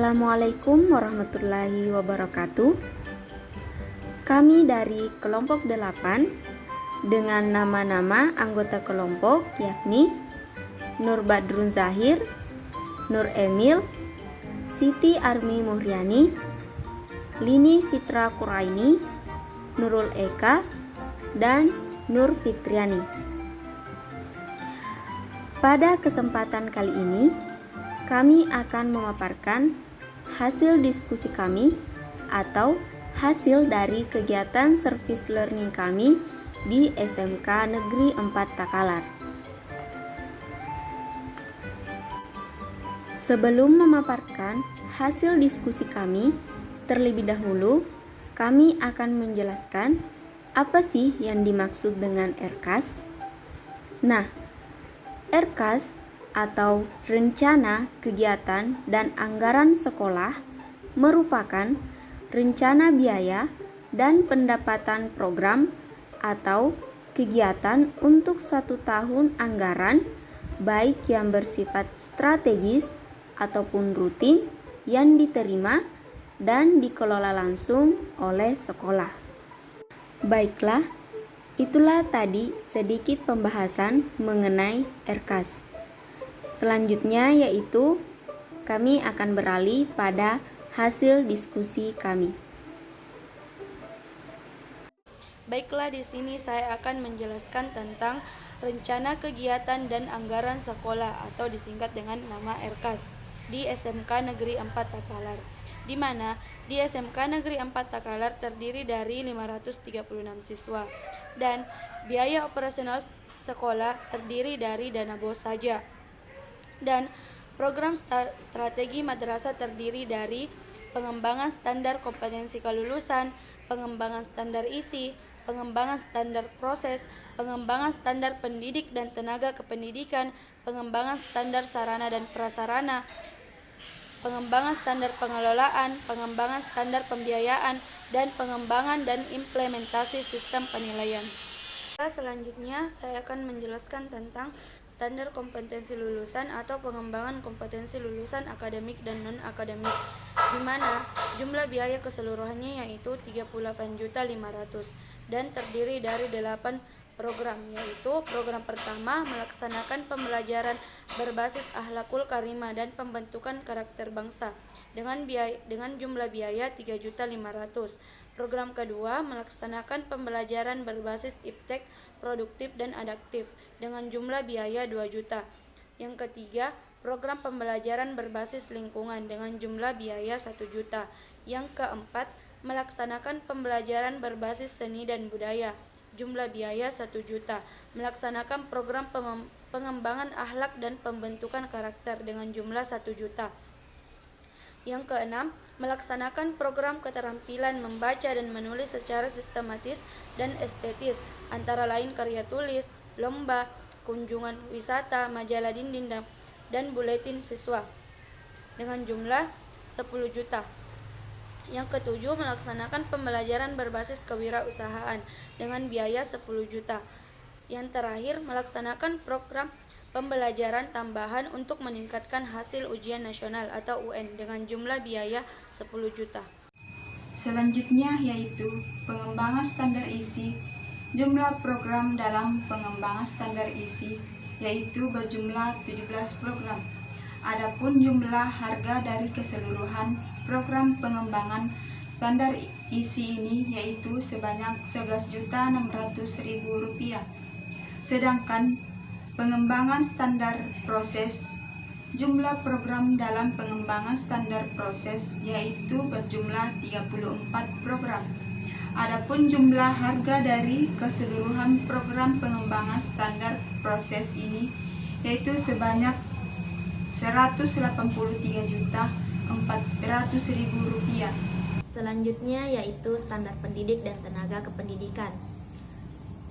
Assalamualaikum warahmatullahi wabarakatuh. Kami dari kelompok 8 dengan nama-nama anggota kelompok yakni Nur Badrun Zahir, Nur Emil, Siti Armi Muhriani, Lini Fitra Quraini, Nurul Eka, dan Nur Fitriani. Pada kesempatan kali ini, kami akan memaparkan hasil diskusi kami atau hasil dari kegiatan service learning kami di SMK Negeri 4 Takalar. Sebelum memaparkan hasil diskusi kami, terlebih dahulu kami akan menjelaskan apa sih yang dimaksud dengan RKAS. Nah, RKAS atau Rencana Kegiatan dan Anggaran Sekolah merupakan rencana biaya dan pendapatan program atau kegiatan untuk 1 tahun anggaran, baik yang bersifat strategis ataupun rutin yang diterima dan dikelola langsung oleh sekolah. Baiklah, itulah tadi sedikit pembahasan mengenai RKAS. Selanjutnya yaitu kami akan beralih pada hasil diskusi kami. Baiklah, di sini saya akan menjelaskan tentang rencana kegiatan dan anggaran sekolah atau disingkat dengan nama RKAS di SMK Negeri 4 Takalar, di mana di SMK Negeri 4 Takalar terdiri dari 536 siswa dan biaya operasional sekolah terdiri dari dana BOS saja. Dan program strategi madrasah terdiri dari pengembangan standar kompetensi kelulusan, pengembangan standar isi, pengembangan standar proses, pengembangan standar pendidik dan tenaga kependidikan, pengembangan standar sarana dan prasarana, pengembangan standar pengelolaan, pengembangan standar pembiayaan, dan pengembangan dan implementasi sistem penilaian. Selanjutnya, saya akan menjelaskan tentang standar kompetensi lulusan atau pengembangan kompetensi lulusan akademik dan non-akademik, di mana jumlah biaya keseluruhannya yaitu 38.500 dan terdiri dari 8 program, yaitu program pertama melaksanakan pembelajaran berbasis akhlakul karimah dan pembentukan karakter bangsa dengan jumlah biaya 3.500.000. Program kedua melaksanakan pembelajaran berbasis iptek, produktif dan adaptif dengan jumlah biaya 2 juta. Yang ketiga, program pembelajaran berbasis lingkungan dengan jumlah biaya 1 juta. Yang keempat, melaksanakan pembelajaran berbasis seni dan budaya, jumlah biaya 1 juta. Melaksanakan program pengembangan akhlak dan pembentukan karakter dengan jumlah 1 juta. Yang keenam, melaksanakan program keterampilan membaca dan menulis secara sistematis dan estetis, antara lain karya tulis, lomba, kunjungan wisata, majalah dinding, dan buletin siswa, dengan jumlah 10 juta. Yang ketujuh, melaksanakan pembelajaran berbasis kewirausahaan dengan biaya 10 juta. Yang terakhir, melaksanakan program pembelajaran tambahan untuk meningkatkan hasil ujian nasional atau UN dengan jumlah biaya 10 juta. Selanjutnya yaitu pengembangan standar isi. Jumlah program dalam pengembangan standar isi yaitu berjumlah 17 program. Adapun jumlah harga dari keseluruhan program pengembangan standar isi ini yaitu sebanyak Rp11.600.000. Sedangkan pengembangan standar proses, jumlah program dalam pengembangan standar proses yaitu berjumlah 34 program. Adapun jumlah harga dari keseluruhan program pengembangan standar proses ini yaitu sebanyak Rp183.400.000. Selanjutnya yaitu standar pendidik dan tenaga kependidikan.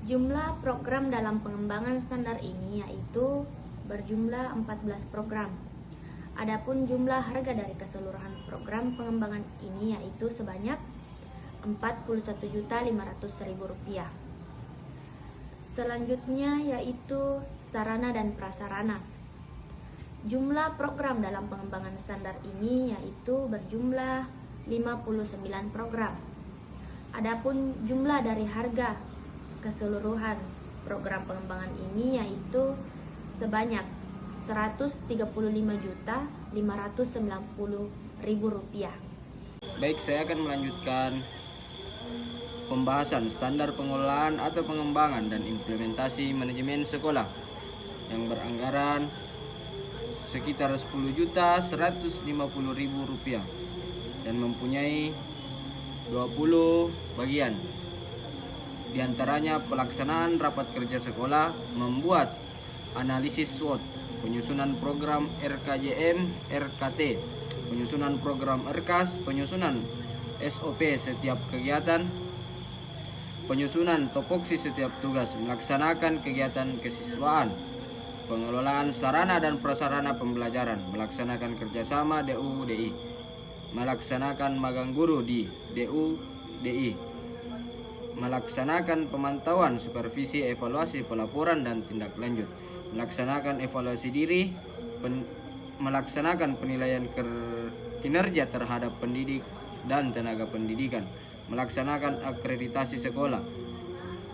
Jumlah program dalam pengembangan standar ini yaitu berjumlah 14 program. Adapun jumlah harga dari keseluruhan program pengembangan ini yaitu sebanyak Rp41.500.000. Selanjutnya yaitu sarana dan prasarana. Jumlah program dalam pengembangan standar ini yaitu berjumlah 59 program. Adapun jumlah dari harga keseluruhan program pengembangan ini yaitu sebanyak Rp135.590.000. Baik, saya akan melanjutkan pembahasan standar pengelolaan atau pengembangan dan implementasi manajemen sekolah yang beranggaran sekitar Rp10.150.000 dan mempunyai 20 bagian. Di antaranya pelaksanaan rapat kerja sekolah, membuat analisis SWOT, penyusunan program RKJM, RKT, penyusunan program RKAS, penyusunan SOP setiap kegiatan, penyusunan topoksi setiap tugas, melaksanakan kegiatan kesiswaan, pengelolaan sarana dan prasarana pembelajaran, melaksanakan kerjasama DU-DI, melaksanakan magang guru di DU-DI, melaksanakan pemantauan, supervisi, evaluasi, pelaporan, dan tindak lanjut, melaksanakan evaluasi diri, melaksanakan penilaian kinerja terhadap pendidik dan tenaga pendidikan, melaksanakan akreditasi sekolah,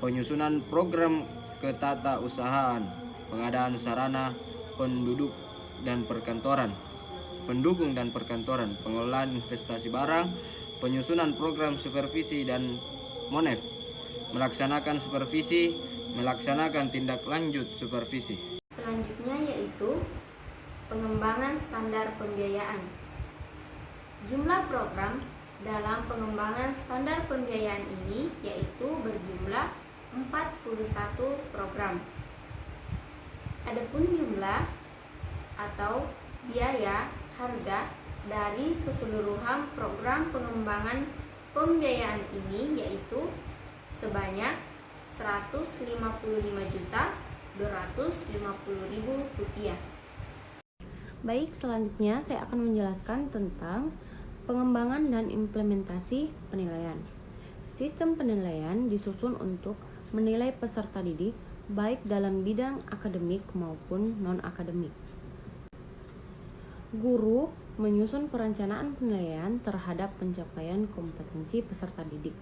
penyusunan program ketatausahaan, pengadaan sarana penduduk dan perkantoran, pendukung dan perkantoran, pengelolaan investasi barang, penyusunan program supervisi dan MONEF, melaksanakan supervisi, melaksanakan tindak lanjut supervisi. Selanjutnya yaitu pengembangan standar pembiayaan. Jumlah program dalam pengembangan standar pembiayaan ini yaitu berjumlah 41 program. Adapun jumlah atau biaya harga dari keseluruhan program pengembangan pembiayaan ini yaitu sebanyak Rp155.250.000. Baik, selanjutnya saya akan menjelaskan tentang pengembangan dan implementasi penilaian. Sistem penilaian disusun untuk menilai peserta didik baik dalam bidang akademik maupun non-akademik. Guru menyusun perencanaan penilaian terhadap pencapaian kompetensi peserta didik.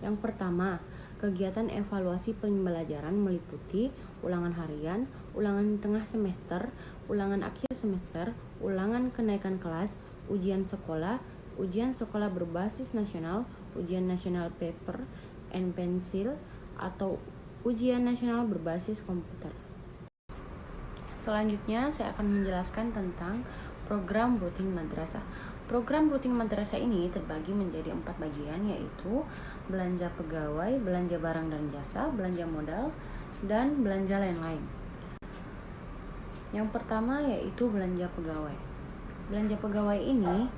Yang pertama, kegiatan evaluasi pembelajaran meliputi ulangan harian, ulangan tengah semester, ulangan akhir semester, ulangan kenaikan kelas, ujian sekolah berbasis nasional, ujian nasional paper and pencil, atau ujian nasional berbasis komputer. Selanjutnya saya akan menjelaskan tentang program rutin madrasah. Program rutin madrasah ini terbagi menjadi 4 bagian, yaitu belanja pegawai, belanja barang dan jasa, belanja modal, dan belanja lain-lain. Yang pertama yaitu belanja pegawai. Belanja pegawai ini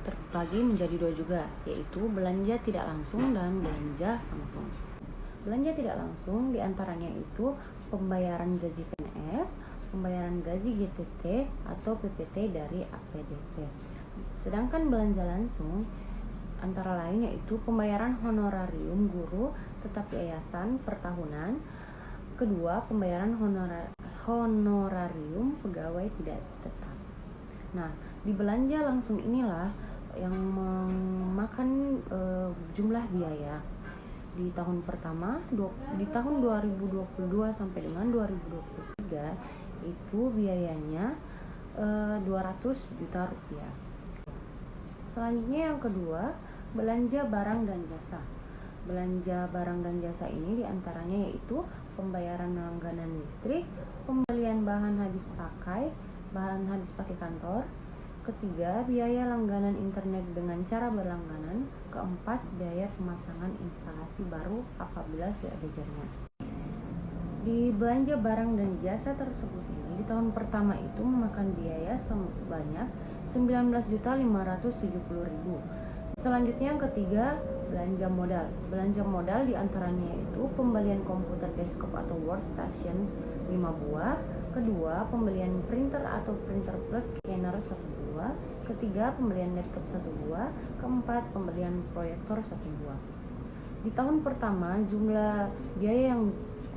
terbagi menjadi 2 juga, yaitu belanja tidak langsung dan belanja langsung. Belanja tidak langsung diantaranya itu pembayaran gaji PNS, pembayaran gaji GTT atau PPT dari APDP. Sedangkan belanja langsung antara lain yaitu pembayaran honorarium guru tetap yayasan per tahunan, kedua pembayaran honorarium pegawai tidak tetap. Nah, di belanja langsung inilah yang memakan jumlah biaya. Di tahun pertama, di tahun 2022 sampai dengan 2023 itu biayanya Rp200 juta. Selanjutnya yang kedua, belanja barang dan jasa. Belanja barang dan jasa ini diantaranya yaitu pembayaran langganan listrik, pembelian bahan habis pakai kantor. Ketiga, biaya langganan internet dengan cara berlangganan. Keempat, biaya pemasangan instalasi baru apabila sudah ada jaringan. Di belanja barang dan jasa tersebut ini di tahun pertama itu memakan biaya sebanyak Rp19.570.000. Selanjutnya yang ketiga, belanja modal. Belanja modal diantaranya itu pembelian komputer desktop atau workstation 5 buah. Kedua, pembelian printer atau printer plus scanner 1 buah. Ketiga, pembelian laptop 1 buah. Keempat, pembelian proyektor 1 buah. Di tahun pertama, jumlah biaya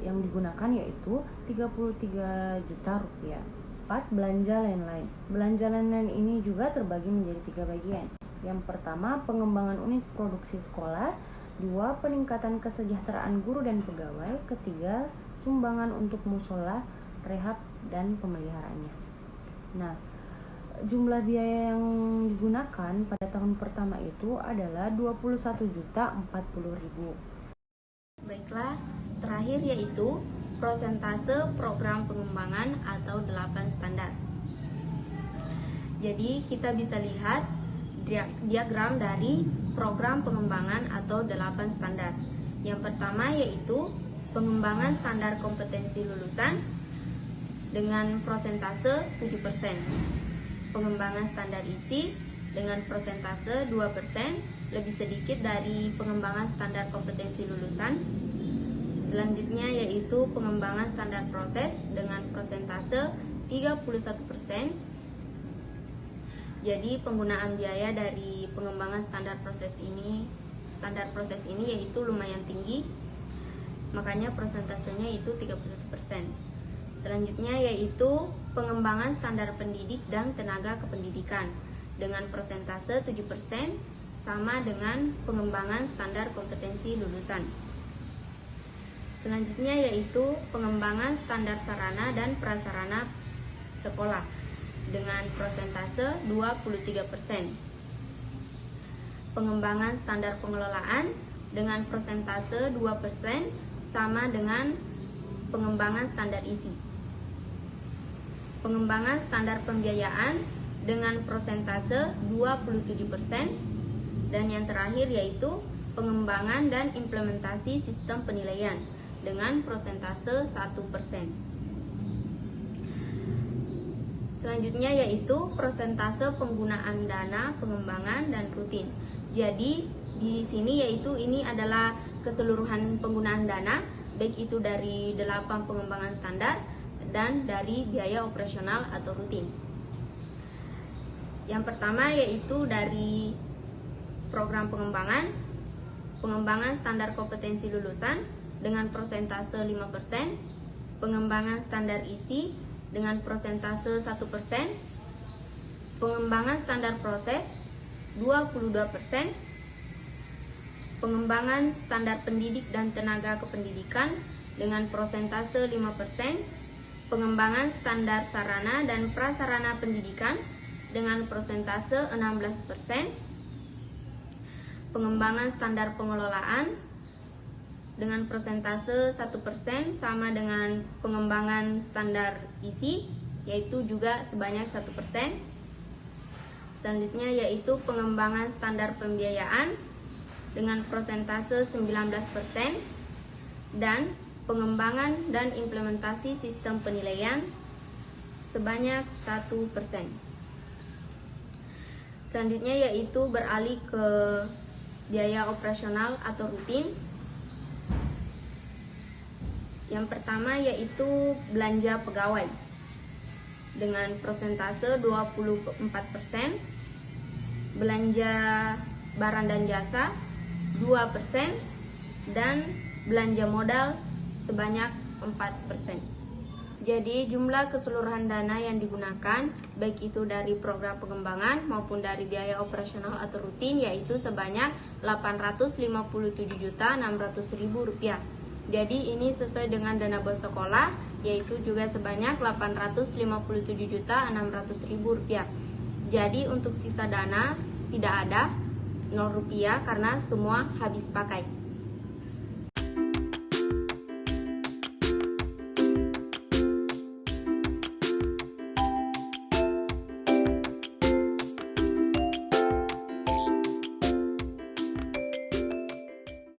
yang digunakan yaitu Rp33 juta. 4. Belanja lain-lain. Belanja lain-lain ini juga terbagi menjadi 3 bagian. Yang pertama, pengembangan unit produksi sekolah. 2. Peningkatan kesejahteraan guru dan pegawai. Ketiga, sumbangan untuk musola, rehab, dan pemeliharaannya. Nah, jumlah biaya yang digunakan pada tahun pertama itu adalah 21.040.000. Baiklah, terakhir yaitu prosentase program pengembangan atau 8 standar. Jadi kita bisa lihat diagram dari program pengembangan atau 8 standar. Yang pertama yaitu pengembangan standar kompetensi lulusan dengan prosentase 7%. Pengembangan standar isi dengan prosentase 2%, lebih sedikit dari pengembangan standar kompetensi lulusan. Selanjutnya yaitu pengembangan standar proses dengan prosentase 31%. Jadi penggunaan biaya dari pengembangan standar proses ini yaitu lumayan tinggi. Makanya persentasenya itu 31%. Selanjutnya yaitu pengembangan standar pendidik dan tenaga kependidikan dengan persentase 7% sama dengan pengembangan standar kompetensi lulusan. Selanjutnya yaitu pengembangan standar sarana dan prasarana sekolah dengan persentase 23%. Pengembangan standar pengelolaan dengan persentase 2% sama dengan pengembangan standar isi. Pengembangan standar pembiayaan dengan persentase 27%. Dan yang terakhir yaitu pengembangan dan implementasi sistem penilaian dengan persentase 1%. Selanjutnya yaitu persentase penggunaan dana pengembangan dan rutin. Jadi di sini yaitu ini adalah keseluruhan penggunaan dana, baik itu dari 8 pengembangan standar dan dari biaya operasional atau rutin. Yang pertama yaitu dari program pengembangan standar kompetensi lulusan dengan persentase 5%, pengembangan standar isi dengan persentase 1%, pengembangan standar proses 22%, pengembangan standar pendidik dan tenaga kependidikan dengan persentase 5%, pengembangan standar sarana dan prasarana pendidikan dengan persentase 16%, pengembangan standar pengelolaan dengan persentase 1% sama dengan pengembangan standar isi yaitu juga sebanyak 1%. Selanjutnya yaitu pengembangan standar pembiayaan dengan persentase 19% dan pengembangan dan implementasi sistem penilaian sebanyak 1%. Selanjutnya yaitu beralih ke biaya operasional atau rutin. Yang pertama yaitu belanja pegawai dengan persentase 24%, belanja barang dan jasa 2%, dan belanja modal sebanyak 4%. Jadi jumlah keseluruhan dana yang digunakan baik itu dari program pengembangan maupun dari biaya operasional atau rutin yaitu sebanyak Rp857.600.000. Jadi ini sesuai dengan dana bos sekolah yaitu juga sebanyak Rp857.600.000. Jadi untuk sisa dana tidak ada, Rp0 karena semua habis pakai.